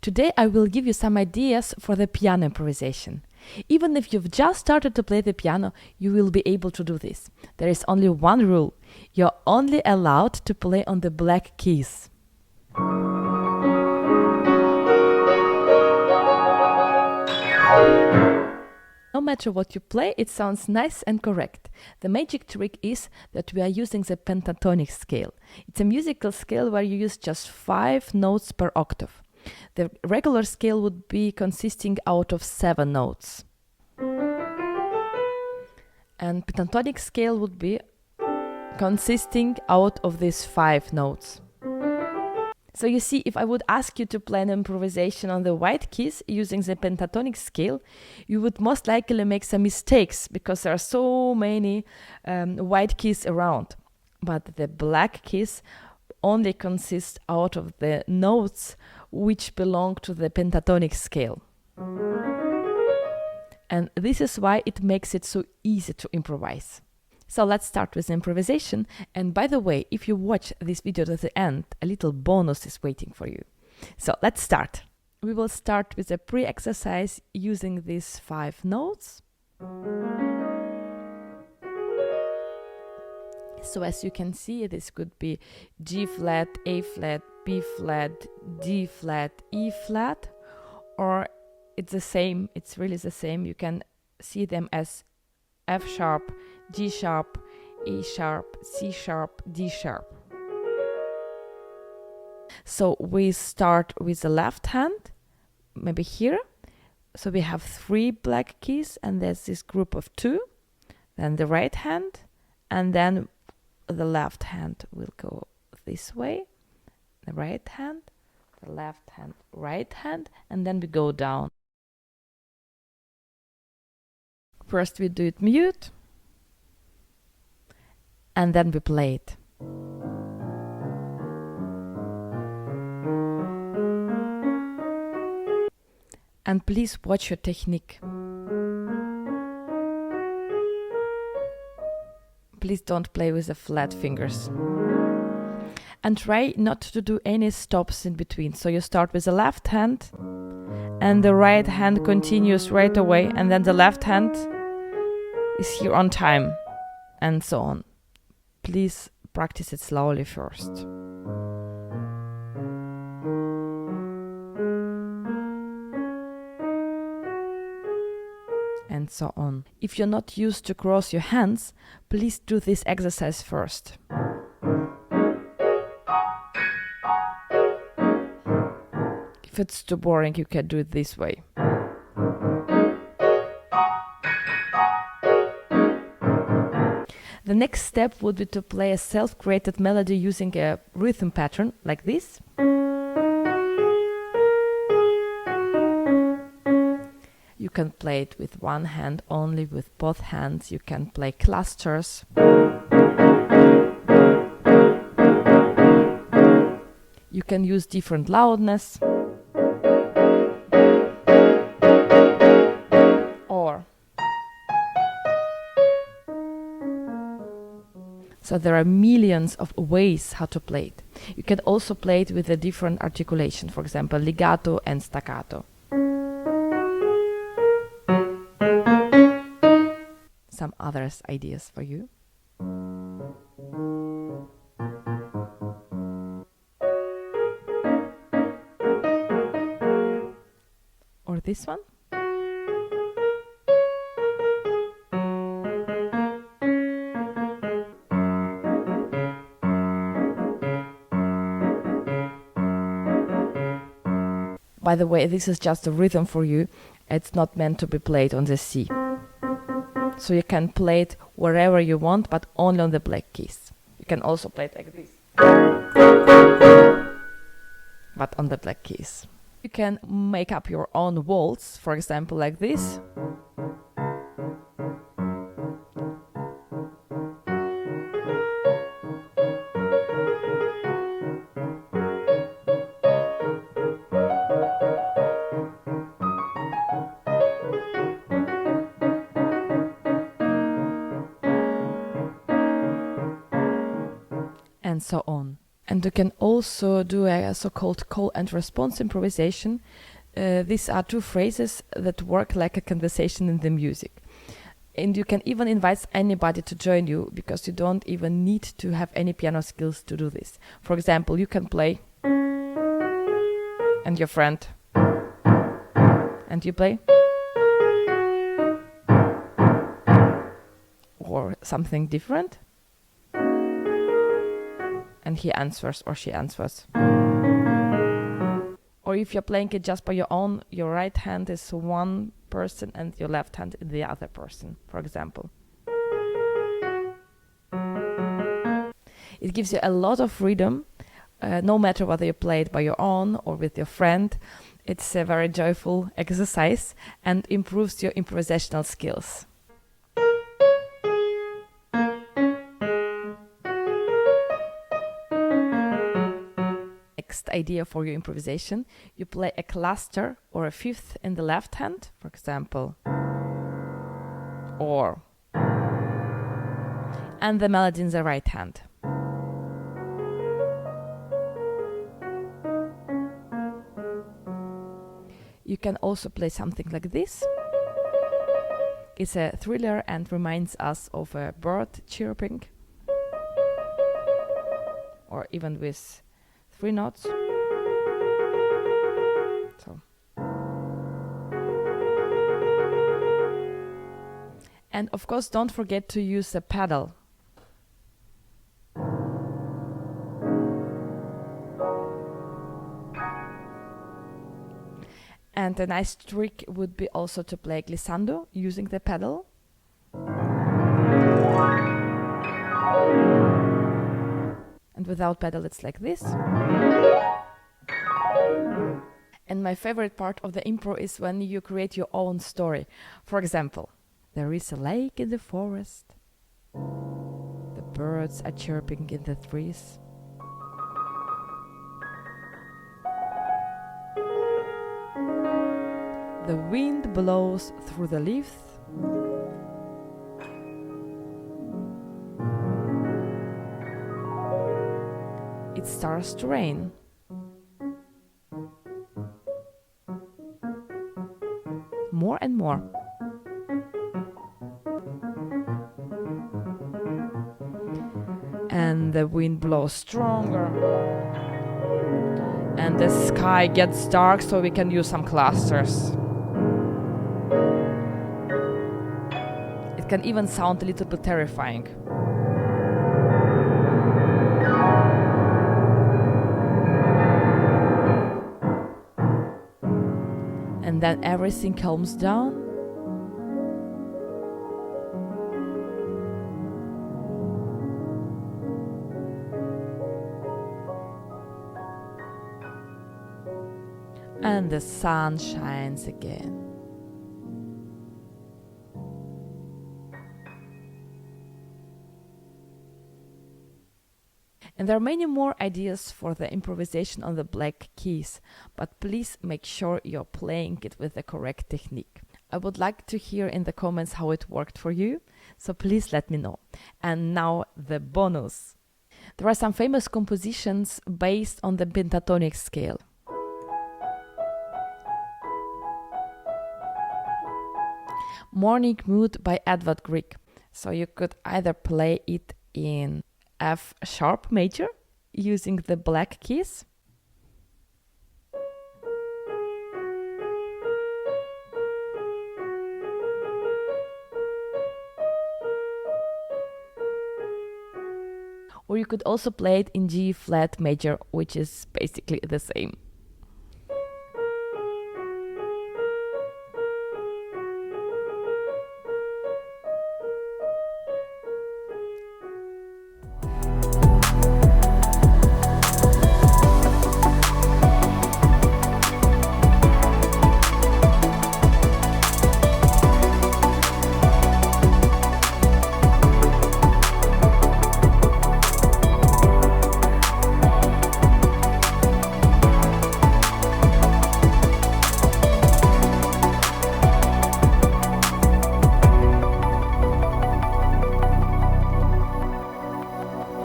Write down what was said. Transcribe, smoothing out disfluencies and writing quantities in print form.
Today I will give you some ideas for the piano improvisation. Even if you've just started to play the piano, you will be able to do this. There is only one rule. You're only allowed to play on the black keys. No matter what you play, it sounds nice and correct. The magic trick is that we are using the pentatonic scale. It's a musical scale where you use just 5 notes per octave. The regular scale would be consisting out of 7 notes. And pentatonic scale would be consisting out of these 5 notes. So you see, if I would ask you to play an improvisation on the white keys using the pentatonic scale, you would most likely make some mistakes because there are so many white keys around. But the black keys only consist out of the notes which belong to the pentatonic scale. And this is why it makes it so easy to improvise. So let's start with improvisation. And by the way, if you watch this video to the end, a little bonus is waiting for you. So let's start. We will start with a pre-exercise using these 5 notes. So as you can see, this could be G flat, A flat, B flat, D flat, E flat, or it's the same, it's really the same. You can see them as F sharp, G sharp, A sharp, C sharp, D sharp. So we start with the left hand, maybe here. So we have 3 black keys and there's this group of 2. Then the right hand, and then the left hand will go this way. The right hand, the left hand, right hand, and then we go down. First we do it mute, and then we play it. And please watch your technique. Please don't play with the flat fingers. And try not to do any stops in between. So you start with the left hand, and the right hand continues right away, and then the left hand is here on time, and so on. Please practice it slowly first. And so on. If you're not used to cross your hands, please do this exercise first. If it's too boring, you can do it this way. The next step would be to play a self-created melody using a rhythm pattern like this. You can play it with one hand only, with both hands. You can play clusters. You can use different loudness. So there are millions of ways how to play it. You can also play it with a different articulation, for example, legato and staccato. Some other ideas for you. Or this one. By the way, this is just a rhythm for you. It's not meant to be played on the C. So you can play it wherever you want, but only on the black keys. You can also play it like this, but on the black keys. You can make up your own waltz, for example, like this. And so on. And you can also do a so-called call and response improvisation. These are two phrases that work like a conversation in the music. And you can even invite anybody to join you, because you don't even need to have any piano skills to do this. For example, you can play and your friend, and you play, or something different, and he answers or she answers. Or if you're playing it just by your own, your right hand is one person and your left hand is the other person, for example. It gives you a lot of freedom, no matter whether you play it by your own or with your friend. It's a very joyful exercise and improves your improvisational skills. Next idea for your improvisation: you play a cluster or a fifth in the left hand, for example, or, and the melody in the right hand. You can also play something like this. It's a thriller and reminds us of a bird chirping, or even with 3 notes. So. And of course, don't forget to use a pedal. And a nice trick would be also to play glissando using the pedal. And without pedal, it's like this. And my favorite part of the impro is when you create your own story. For example, there is a lake in the forest. The birds are chirping in the trees. The wind blows through the leaves. It starts to rain. More and more. And the wind blows stronger. And the sky gets dark, so we can use some clusters. It can even sound a little bit terrifying. And then everything calms down. And the sun shines again. And there are many more ideas for the improvisation on the black keys, but please make sure you're playing it with the correct technique. I would like to hear in the comments how it worked for you, so please let me know. And now the bonus. There are some famous compositions based on the pentatonic scale. Morning Mood by Edvard Grieg. So you could either play it in F sharp major using the black keys, or you could also play it in G flat major, which is basically the same.